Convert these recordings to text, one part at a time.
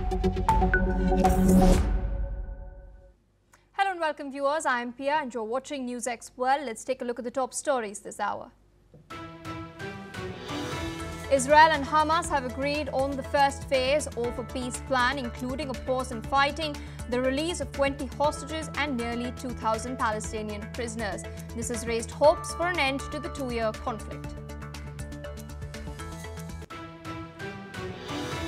Hello and welcome viewers, I am Pia and you're watching NewsX World. Let's take a look at the top stories this hour. Israel and Hamas have agreed on the first phase of a peace plan, including a pause in fighting, the release of 20 hostages and nearly 2,000 Palestinian prisoners. This has raised hopes for an end to the two-year conflict.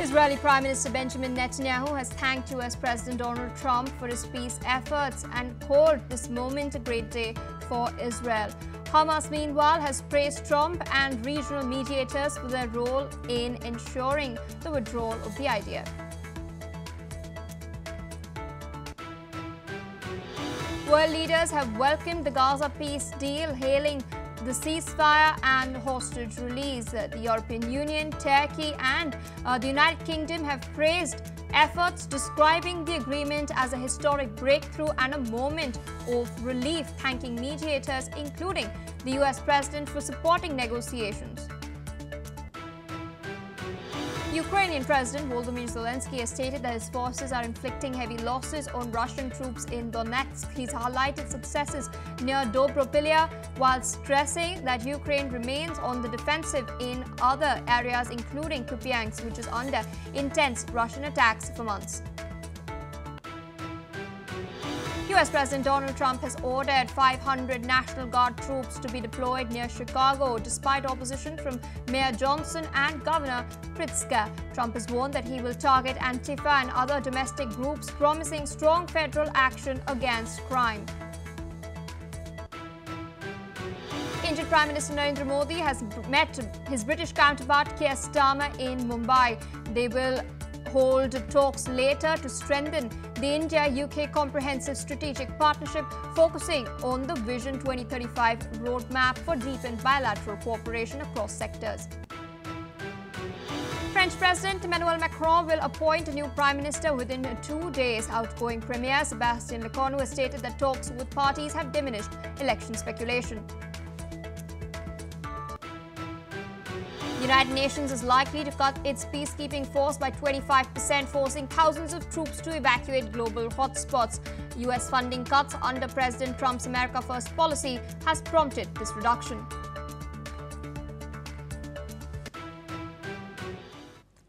Israeli Prime Minister Benjamin Netanyahu has thanked US President Donald Trump for his peace efforts and called this moment a great day for Israel. Hamas, meanwhile, has praised Trump and regional mediators for their role in ensuring the withdrawal of the IDF. World leaders have welcomed the Gaza peace deal, hailing the ceasefire and hostage release. The European Union, Turkey and the United Kingdom have praised efforts, describing the agreement as a historic breakthrough and a moment of relief, thanking mediators, including the US President, for supporting negotiations. Ukrainian President Volodymyr Zelensky has stated that his forces are inflicting heavy losses on Russian troops in Donetsk. He's highlighted successes near Dobropilya while stressing that Ukraine remains on the defensive in other areas, including Kupiansk, which is under intense Russian attacks for months. US President Donald Trump has ordered 500 National Guard troops to be deployed near Chicago, despite opposition from Mayor Johnson and Governor Pritzker. Trump has warned that he will target Antifa and other domestic groups, promising strong federal action against crime. Indian Prime Minister Narendra Modi has met his British counterpart Keir Starmer in Mumbai. They will hold talks later to strengthen the India-UK Comprehensive Strategic Partnership, focusing on the Vision 2035 roadmap for deepened bilateral cooperation across sectors. French President Emmanuel Macron will appoint a new Prime Minister within 2 days. Outgoing Premier Sébastien Lecornu has stated that talks with parties have diminished election speculation. The United Nations is likely to cut its peacekeeping force by 25%, forcing thousands of troops to evacuate global hotspots. US funding cuts under President Trump's America First policy has prompted this reduction.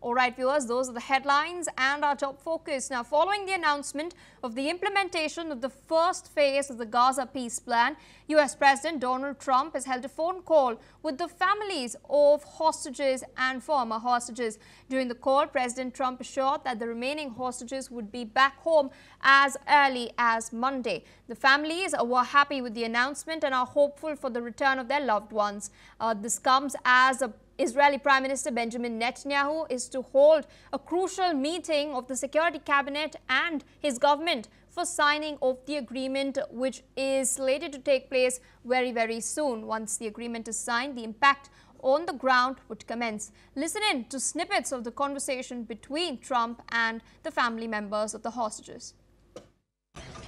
All right, viewers, those are the headlines and our top focus. Now, following the announcement of the implementation of the first phase of the Gaza peace plan, US President Donald Trump has held a phone call with the families of hostages and former hostages. During the call, President Trump assured that the remaining hostages would be back home as early as Monday. The families were happy with the announcement and are hopeful for the return of their loved ones. This comes as Israeli Prime Minister Benjamin Netanyahu is to hold a crucial meeting of the Security Cabinet and his government for signing of the agreement, which is slated to take place very, very soon. Once the agreement is signed, the impact on the ground would commence. Listen in to snippets of the conversation between Trump and the family members of the hostages.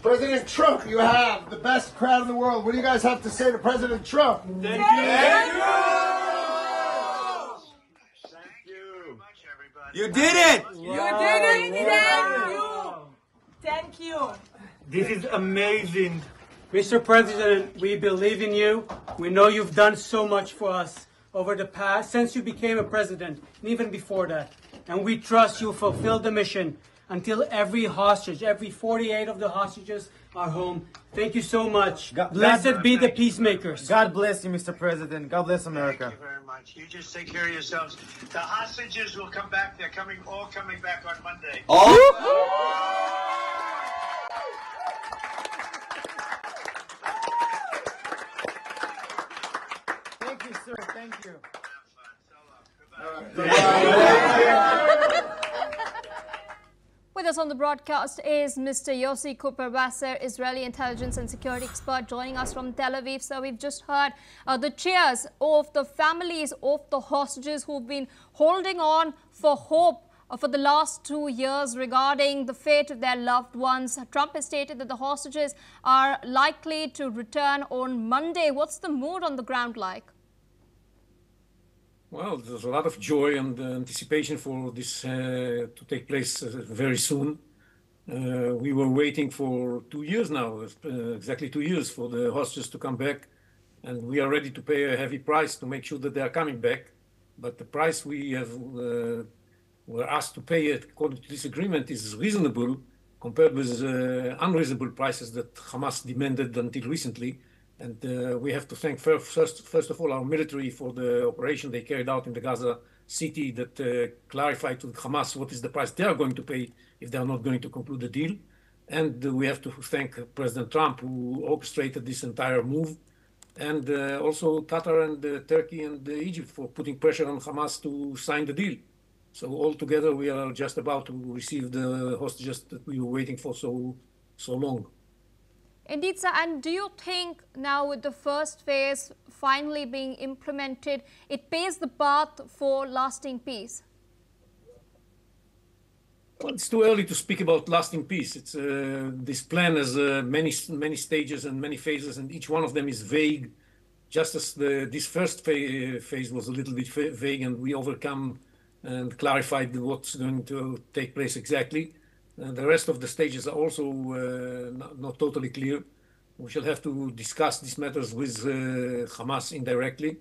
President Trump, you have the best crowd in the world. What do you guys have to say to President Trump? Thank you. You did it! You did it! Thank you! Thank you! This is amazing. Mr. President, we believe in you. We know you've done so much for us over the past, since you became a president, and even before that. And we trust you fulfill the mission until every hostage, every 48 of the hostages are home. Thank you so much. Blessed be the peacemakers. God bless you, Mr. President. God bless America. Thank you very much. You just take care of yourselves. The hostages will come back. They're all coming back on Monday. Thank you, sir. Thank you. With us on the broadcast is Mr. Yossi Cooper-Wasser, Israeli intelligence and security expert, joining us from Tel Aviv. So we've just heard the cheers of the families of the hostages who've been holding on for hope for the last 2 years regarding the fate of their loved ones. Trump has stated that the hostages are likely to return on Monday. What's the mood on the ground like? Well, there's a lot of joy and anticipation for this to take place very soon. We were waiting for 2 years now, exactly 2 years, for the hostages to come back, and we are ready to pay a heavy price to make sure that they are coming back. But the price we have were asked to pay according to this agreement is reasonable compared with unreasonable prices that Hamas demanded until recently. And we have to thank first of all our military for the operation they carried out in the Gaza city that clarified to Hamas what is the price they are going to pay if they are not going to conclude the deal. And we have to thank President Trump, who orchestrated this entire move, and also Qatar and Turkey and Egypt for putting pressure on Hamas to sign the deal. So altogether, we are just about to receive the hostages that we were waiting for so long. Indeed, sir. And do you think now with the first phase finally being implemented, it paves the path for lasting peace? Well, it's too early to speak about lasting peace. It's this plan has many stages and many phases, and each one of them is vague. Just as this first phase was a little bit vague, and we overcome and clarified what's going to take place exactly. The rest of the stages are also not totally clear. We shall have to discuss these matters with Hamas indirectly.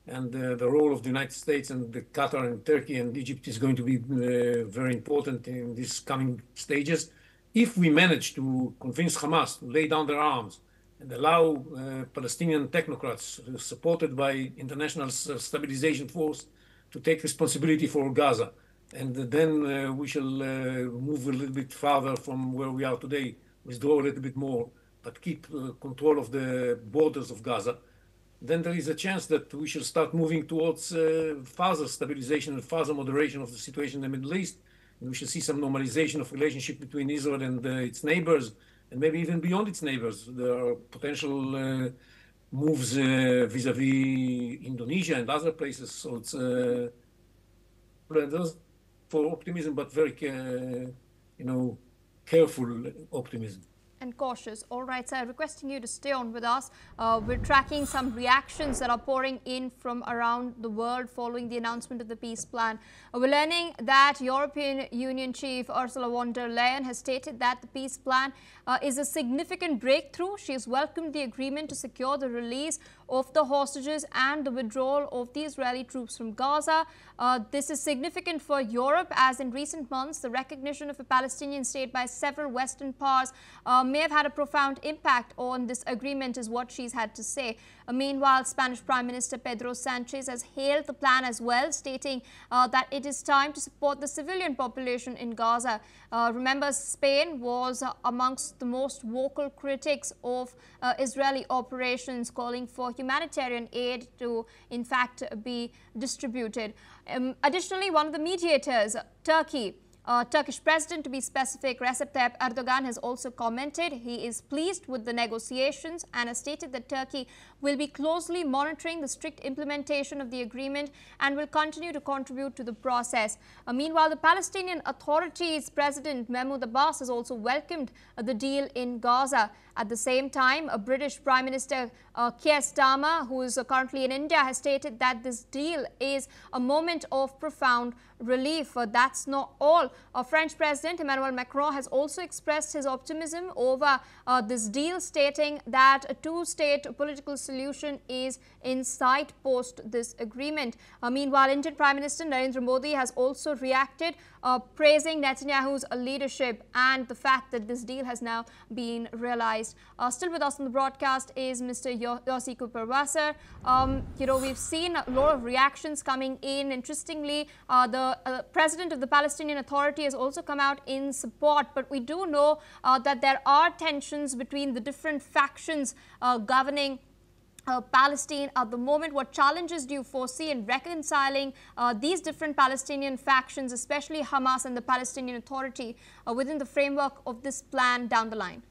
And the role of the United States and Qatar and Turkey and Egypt is going to be very important in these coming stages. If we manage to convince Hamas to lay down their arms and allow Palestinian technocrats supported by International Stabilization Force to take responsibility for Gaza, and then we shall move a little bit farther from where we are today, withdraw a little bit more, but keep control of the borders of Gaza, then there is a chance that we shall start moving towards further stabilization and further moderation of the situation in the Middle East. And we shall see some normalization of relationship between Israel and its neighbors, and maybe even beyond its neighbors. There are potential moves vis-a-vis Indonesia and other places. So it's for optimism, but very, careful optimism. And cautious. All right, sir, requesting you to stay on with us. We're tracking some reactions that are pouring in from around the world following the announcement of the peace plan. We're learning that European Union Chief Ursula von der Leyen has stated that the peace plan is a significant breakthrough. She has welcomed the agreement to secure the release of the hostages and the withdrawal of the Israeli troops from Gaza. This is significant for Europe, as in recent months, the recognition of a Palestinian state by several Western powers may have had a profound impact on this agreement, is what she's had to say. Meanwhile, Spanish Prime Minister Pedro Sanchez has hailed the plan as well, stating that it is time to support the civilian population in Gaza. Remember, Spain was amongst the most vocal critics of Israeli operations, calling for humanitarian aid to, in fact, be distributed. Additionally, one of the mediators, Turkey, Turkish President, to be specific, Recep Tayyip Erdogan, has also commented he is pleased with the negotiations and has stated that Turkey will be closely monitoring the strict implementation of the agreement and will continue to contribute to the process. Meanwhile, the Palestinian Authority's President Mahmoud Abbas has also welcomed the deal in Gaza. At the same time, a British Prime Minister Keir Starmer, who is currently in India, has stated that this deal is a moment of profound relief. That's not all. French President Emmanuel Macron has also expressed his optimism over this deal, stating that a two-state political solution is in sight post this agreement. Meanwhile, Indian Prime Minister Narendra Modi has also reacted, praising Netanyahu's leadership and the fact that this deal has now been realized. Still with us on the broadcast is Mr. Yossi Cooper-Wasser. We've seen a lot of reactions coming in. Interestingly, the president of the Palestinian Authority has also come out in support, but we do know that there are tensions between the different factions governing Palestine at the moment. What challenges do you foresee in reconciling these different Palestinian factions, especially Hamas and the Palestinian Authority, within the framework of this plan down the line?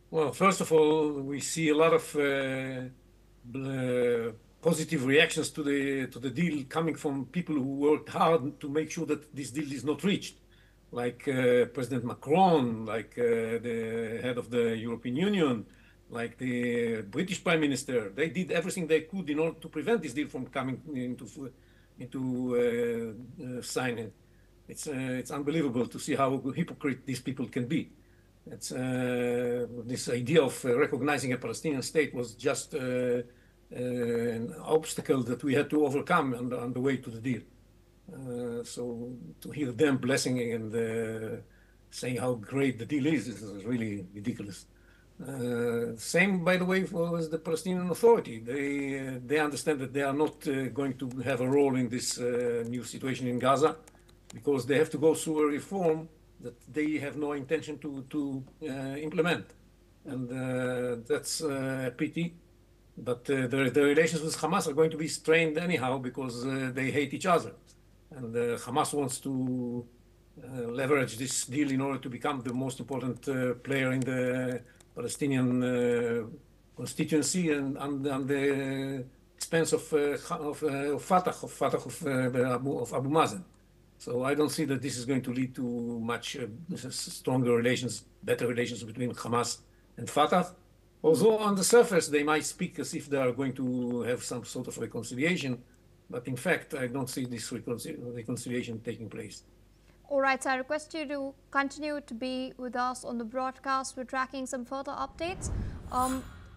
Well, first of all, we see a lot of positive reactions to the deal coming from people who worked hard to make sure that this deal is not reached, like President Macron, like the head of the European Union, like the British Prime Minister. They did everything they could in order to prevent this deal from coming into signing. It's unbelievable to see how hypocrite these people can be. It's this idea of recognizing a Palestinian state was just an obstacle that we had to overcome on the way to the deal. So to hear them blessing and saying how great the deal is really ridiculous. Same, by the way, with the Palestinian Authority. They understand that they are not going to have a role in this new situation in Gaza because they have to go through a reform that they have no intention to implement. And that's a pity. But the relations with Hamas are going to be strained anyhow because they hate each other. And Hamas wants to leverage this deal in order to become the most important player in the Palestinian constituency and on the expense of Fatah, of Abu Mazen. So I don't see that this is going to lead to much stronger relations, better relations between Hamas and Fatah. Although on the surface they might speak as if they are going to have some sort of reconciliation, but in fact I don't see this reconciliation taking place. All right, so I request you to continue to be with us on the broadcast. We're tracking some further updates.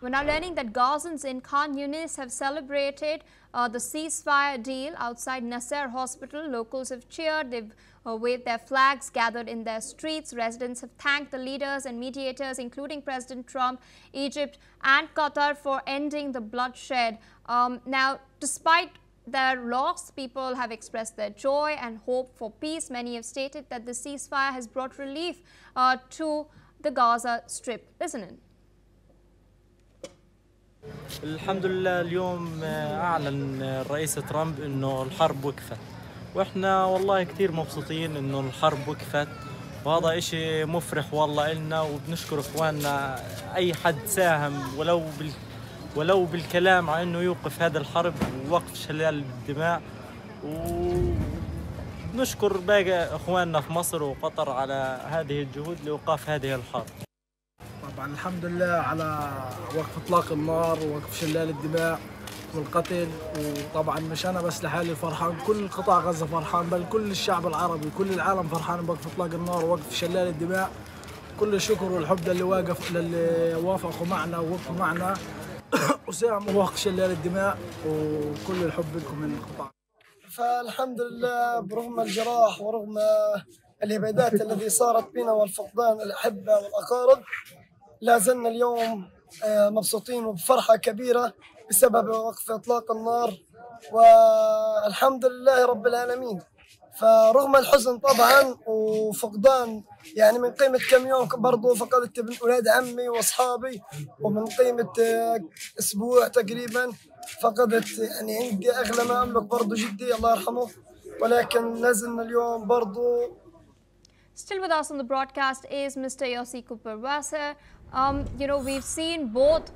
We're now learning that Gazans in Khan Yunis have celebrated the ceasefire deal outside Nasser Hospital. Locals have cheered, they've waved their flags, gathered in their streets. Residents have thanked the leaders and mediators, including President Trump, Egypt and Qatar, for ending the bloodshed. Now, despite their loss, people have expressed their joy and hope for peace. Many have stated that the ceasefire has brought relief to the Gaza Strip. Listen in. الحمد لله اليوم أعلن الرئيس ترامب إنه الحرب وقفت وإحنا والله كتير مبسوطين إنه الحرب وقفت وهذا إشي مفرح والله إلنا وبنشكر إخواننا أي حد ساهم ولو بالكلام عن إنه يوقف هذا الحرب ووقف شلال الدماء ونشكر باقي إخواننا في مصر وقطر على هذه الجهود لإيقاف هذه الحرب. طبعا الحمد لله على وقف اطلاق النار ووقف شلال الدماء والقتل، وطبعا مش انا بس لحالي فرحان، كل قطاع غزه فرحان، بل كل الشعب العربي كل العالم فرحان بوقف اطلاق النار ووقف شلال الدماء. كل الشكر والحب للي وافقوا معنا ووقفوا معنا وساهموا بوقف شلال الدماء، وكل الحب لكم من القطاع. فالحمد لله برغم الجراح ورغم الإبادات التي صارت بنا والفقدان الأحبة والأقارب، لا زلنا اليوم مبسوطين وبفرحة كبيرة بسبب وقف إطلاق النار، والحمد لله رب العالمين. فرغم الحزن طبعا وفقدان، يعني من قيمة كم يوم برضو فقدت ابن أولاد عمي وأصحابي، ومن قيمة أسبوع تقريبا فقدت يعني عندي أغلى ما أملك برضو جدي الله يرحمه، ولكن لازلنا اليوم برضو. Still with us on the broadcast is Mr. Yossi Cooper-Wasser. You know, we've seen both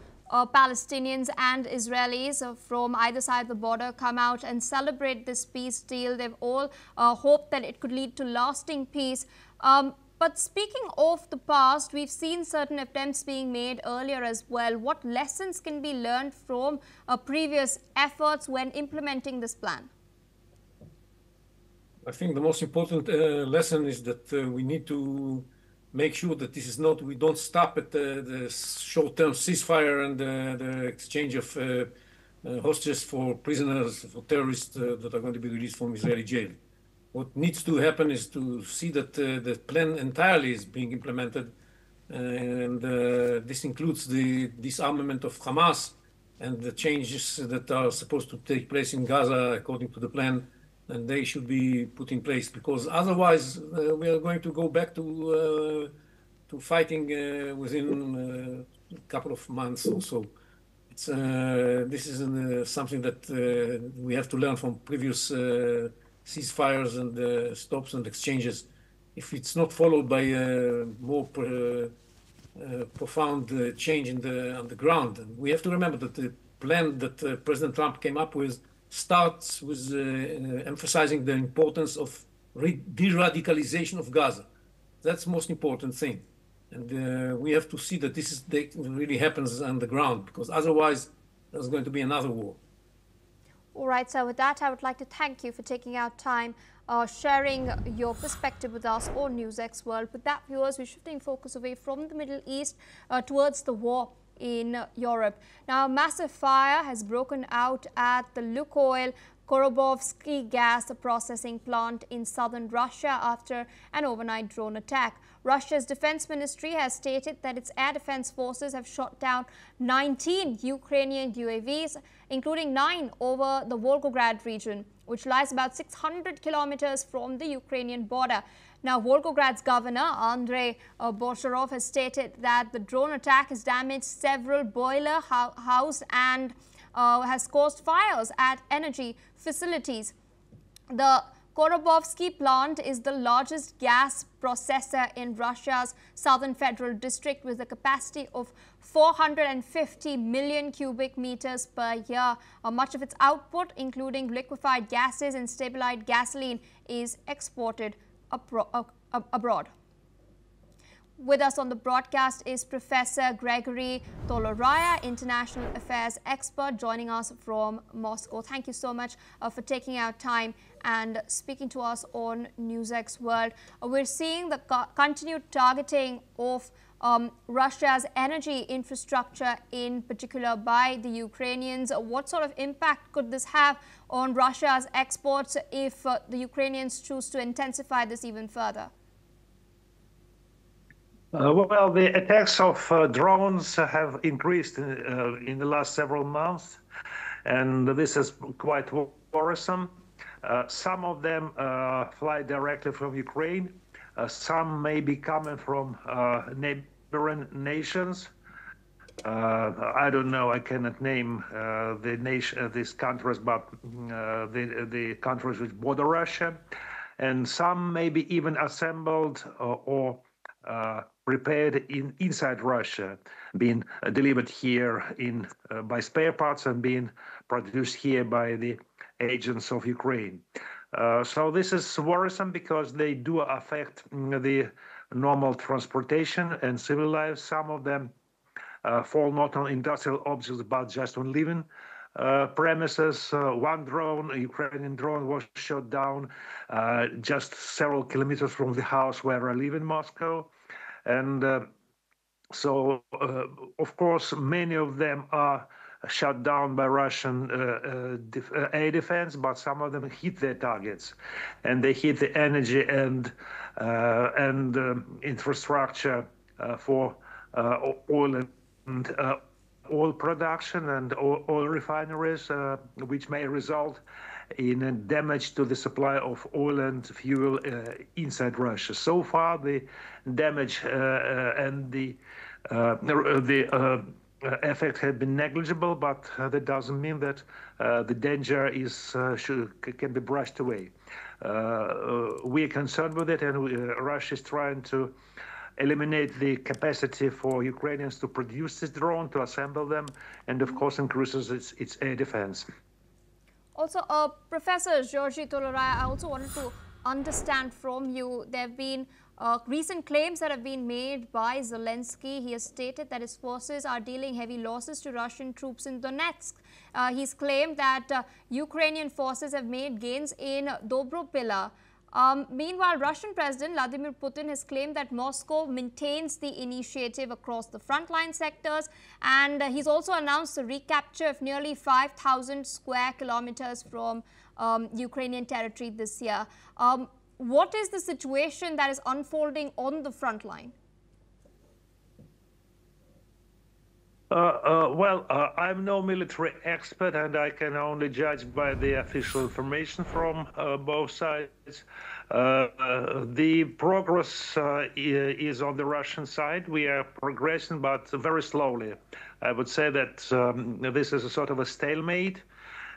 Palestinians and Israelis from either side of the border come out and celebrate this peace deal. They've all hoped that it could lead to lasting peace. But speaking of the past, we've seen certain attempts being made earlier as well. What lessons can be learned from previous efforts when implementing this plan? I think the most important lesson is that we need to make sure that this is not, we don't stop at the short-term ceasefire and the exchange of hostages for prisoners, for terrorists that are going to be released from Israeli jail. What needs to happen is to see that the plan entirely is being implemented, and this includes the disarmament of Hamas and the changes that are supposed to take place in Gaza according to the plan, and they should be put in place, because otherwise we are going to go back to fighting within a couple of months or so. It's, this is something that we have to learn from previous ceasefires and stops and exchanges. If it's not followed by a more profound change on the ground, and we have to remember that the plan that President Trump came up with starts with emphasizing the importance of de-radicalization of Gaza. That's the most important thing. And we have to see that really happens on the ground, because otherwise there's going to be another war. All right, so with that, I would like to thank you for taking out time, sharing your perspective with us on NewsX World. With that, viewers, we're shifting focus away from the Middle East towards the war in Europe. Now, a massive fire has broken out at the Lukoil Korobovsky gas processing plant in southern Russia after an overnight drone attack. Russia's defense ministry has stated that its air defense forces have shot down 19 Ukrainian UAVs, including 9 over the Volgograd region, which lies about 600 kilometers from the Ukrainian border. Now, Volgograd's governor, Andrei Bolsharov, has stated that the drone attack has damaged several boiler houses and has caused fires at energy facilities. The Korobovsky plant is the largest gas processor in Russia's southern federal district, with a capacity of 450 million cubic meters per year. Much of its output, including liquefied gases and stabilized gasoline, is exported abroad. With us on the broadcast is Professor Gregory Toloraya, International Affairs expert, joining us from Moscow. Thank you so much for taking out time and speaking to us on NewsX World. We're seeing the continued targeting of Russia's energy infrastructure, in particular by the Ukrainians. What sort of impact could this have on Russia's exports if the Ukrainians choose to intensify this even further? Well, the attacks of drones have increased in the last several months, and this is quite worrisome. Some of them fly directly from Ukraine. Some may be coming from neighboring nations. I don't know, I cannot name these countries, but the countries which border Russia. And some may be even assembled or prepared inside Russia, being delivered here by spare parts and being produced here by the agents of Ukraine. So this is worrisome because they do affect the normal transportation and civil lives. Some of them fall not on industrial objects, but just on living premises. One drone, a Ukrainian drone, was shot down just several kilometers from the house where I live in Moscow. And so, of course, many of them are shut down by Russian air defense, but some of them hit their targets, and they hit the energy and infrastructure for oil and oil production and oil refineries, which may result in damage to the supply of oil and fuel inside Russia. So far, the damage and the effect have been negligible, but that doesn't mean that the danger can be brushed away. We are concerned with it, and Russia is trying to eliminate the capacity for Ukrainians to produce this drone, to assemble them, and of course increases its air defense. Also, Professor Georgy Toloraya, I also wanted to understand from you, there have been recent claims that have been made by Zelensky. He has stated that his forces are dealing heavy losses to Russian troops in Donetsk. He's claimed that Ukrainian forces have made gains in Dobropila. Meanwhile, Russian President Vladimir Putin has claimed that Moscow maintains the initiative across the frontline sectors, and he's also announced the recapture of nearly 5,000 square kilometers from Ukrainian territory this year. What is the situation that is unfolding on the front line? I'm no military expert, and I can only judge by the official information from both sides. The progress is on the Russian side. We are progressing, but very slowly. I would say that this is a sort of a stalemate.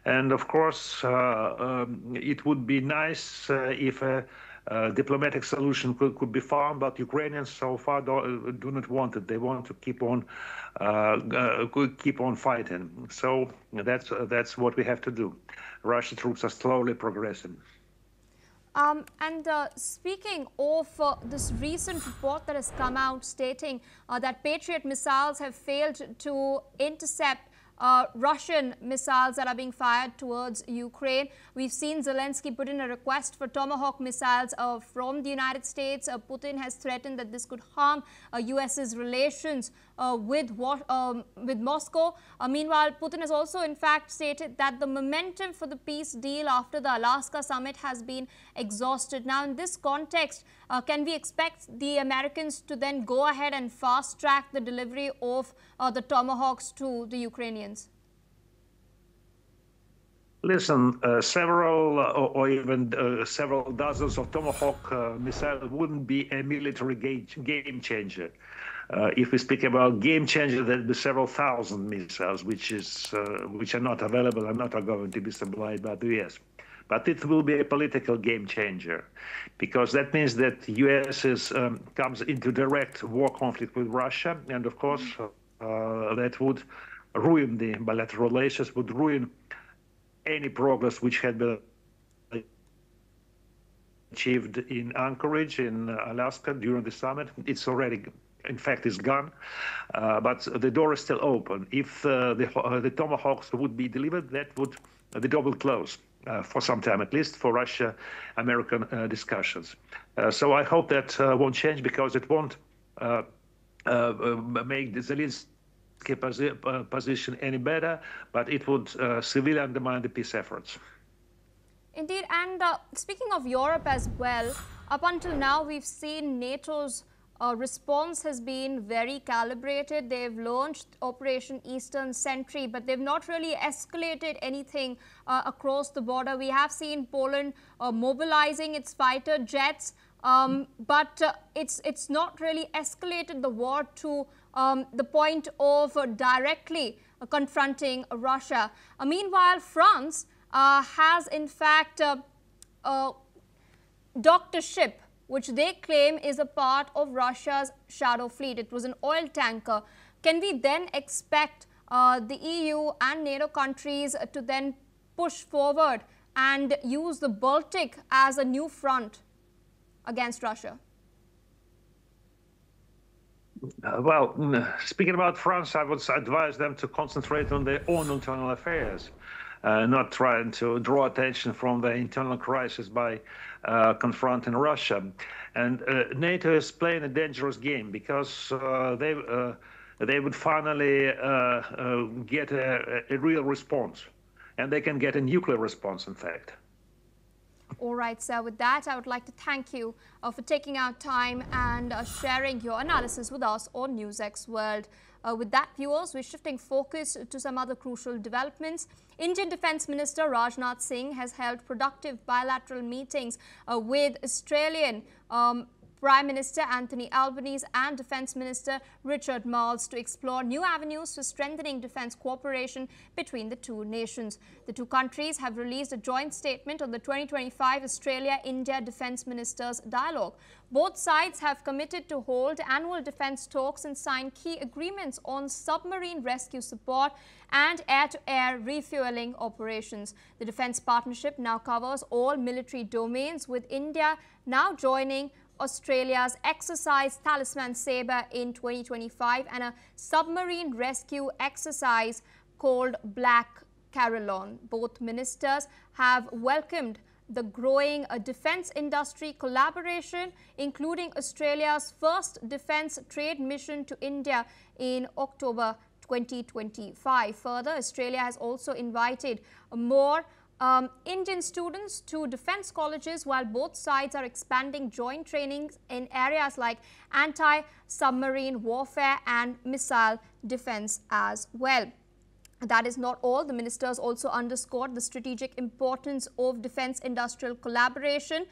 And of course, it would be nice if a diplomatic solution could be found, but Ukrainians so far do not want it. They want to keep on fighting. So that's what we have to do. Russian troops are slowly progressing. Speaking of this recent report that has come out stating that Patriot missiles have failed to intercept Russian missiles that are being fired towards Ukraine. We've seen Zelensky put in a request for Tomahawk missiles from the United States. Putin has threatened that this could harm US's relations with Moscow. Meanwhile, Putin has also in fact stated that the momentum for the peace deal after the Alaska summit has been exhausted. Now, in this context, can we expect the Americans to then go ahead and fast-track the delivery of the Tomahawks to the Ukrainians? Listen, several or even several dozens of Tomahawk missiles wouldn't be a military game changer. If we speak about game changer, there'd be several thousand missiles, which are not available and not are going to be supplied by the US. But it will be a political game changer, because that means that the US comes into direct war conflict with Russia, and of course that would ruin the bilateral relations, would ruin any progress which had been achieved in Anchorage, in Alaska during the summit. It's already, in fact, is gone, but the door is still open. If the Tomahawks would be delivered, the door will close for some time, at least for Russia-American discussions. So I hope that won't change, because it won't make the Zelensky position any better, but it would severely undermine the peace efforts. Indeed, and speaking of Europe as well, up until now we've seen NATO's response has been very calibrated. They've launched Operation Eastern Sentry, but they've not really escalated anything across the border. We have seen Poland mobilizing its fighter jets, but it's not really escalated the war to the point of directly confronting Russia. Meanwhile, France has in fact docked a ship which they claim is a part of Russia's shadow fleet. It was an oil tanker. Can we then expect the EU and NATO countries to then push forward and use the Baltic as a new front against Russia? Well, speaking about France, I would advise them to concentrate on their own internal affairs, not trying to draw attention from the internal crisis by confronting Russia. And NATO is playing a dangerous game, because they would finally get a real response, and they can get a nuclear response, in fact. All right, sir. With that, I would like to thank you for taking out time and sharing your analysis with us on NewsX World. With that, viewers, we're shifting focus to some other crucial developments. Indian Defence Minister Rajnath Singh has held productive bilateral meetings with Australian Prime Minister Anthony Albanese and Defence Minister Richard Marles to explore new avenues for strengthening defence cooperation between the two nations. The two countries have released a joint statement on the 2025 Australia-India Defence Ministers Dialogue. Both sides have committed to hold annual defence talks and sign key agreements on submarine rescue support and air-to-air refuelling operations. The defence partnership now covers all military domains, with India now joining Australia's exercise Talisman Sabre in 2025 and a submarine rescue exercise called Black Carillon. Both ministers have welcomed the growing defence industry collaboration, including Australia's first defence trade mission to India in October 2025. Further, Australia has also invited more Indian students to defence colleges, while both sides are expanding joint trainings in areas like anti-submarine warfare and missile defence as well. That is not all. The ministers also underscored the strategic importance of defence industrial collaboration.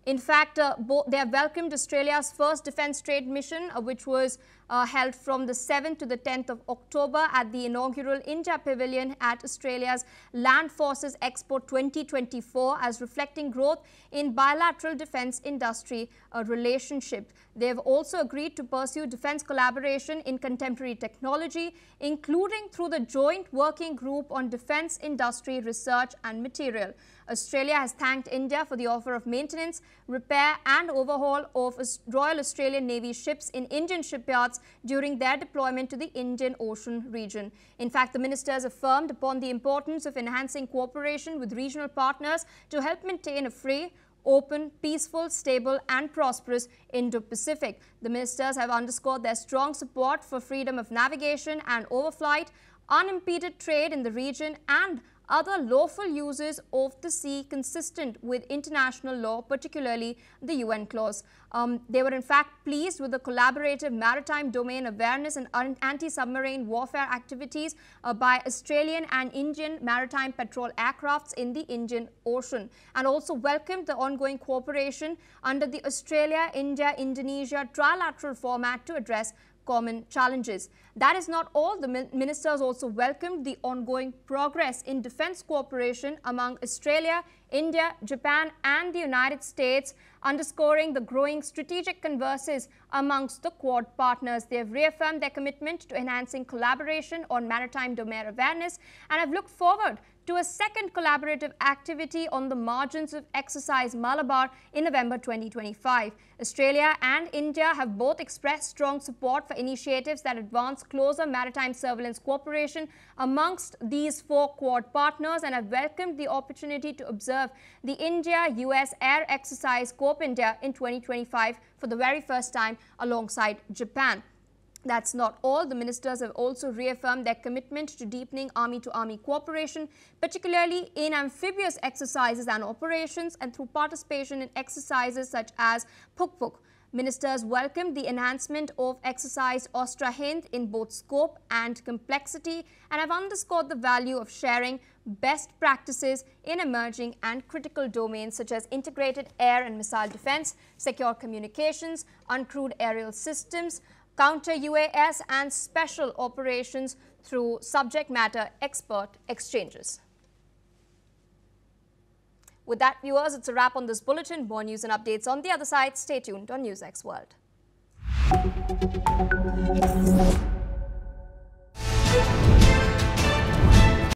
In fact, they have welcomed Australia's first defence trade mission, which was held from the 7th to the 10th of October at the inaugural India Pavilion at Australia's Land Forces Expo 2024 as reflecting growth in bilateral defence industry relationship. They have also agreed to pursue defence collaboration in contemporary technology, including through the Joint Working Group on Defence Industry Research and Material. Australia has thanked India for the offer of maintenance, repair and overhaul of Royal Australian Navy ships in Indian shipyards during their deployment to the Indian Ocean region. In fact, the ministers affirmed upon the importance of enhancing cooperation with regional partners to help maintain a free, open, peaceful, stable and prosperous Indo-Pacific. The ministers have underscored their strong support for freedom of navigation and overflight, unimpeded trade in the region and other lawful uses of the sea consistent with international law, particularly the UN clause. They were in fact pleased with the collaborative maritime domain awareness and anti-submarine warfare activities by Australian and Indian maritime patrol aircrafts in the Indian Ocean, and also welcomed the ongoing cooperation under the Australia-India-Indonesia trilateral format to address common challenges. That is not all. The ministers also welcomed the ongoing progress in defence cooperation among Australia, India, Japan and the United States, underscoring the growing strategic converses amongst the Quad partners. They have reaffirmed their commitment to enhancing collaboration on maritime domain awareness and have looked forward to a second collaborative activity on the margins of Exercise Malabar in November 2025. Australia and India have both expressed strong support for initiatives that advance closer maritime surveillance cooperation amongst these four Quad partners and have welcomed the opportunity to observe the India-US Air Exercise Corp India in 2025 for the very first time alongside Japan. That's not all. The ministers have also reaffirmed their commitment to deepening army-to-army cooperation, particularly in amphibious exercises and operations and through participation in exercises such as Puk-Puk. Ministers welcomed the enhancement of exercise Ostra Hind in both scope and complexity and have underscored the value of sharing best practices in emerging and critical domains such as integrated air and missile defense, secure communications, uncrewed aerial systems, counter-UAS and special operations through subject matter expert exchanges. With that, viewers, it's a wrap on this bulletin. More news and updates on the other side. Stay tuned on NewsX World.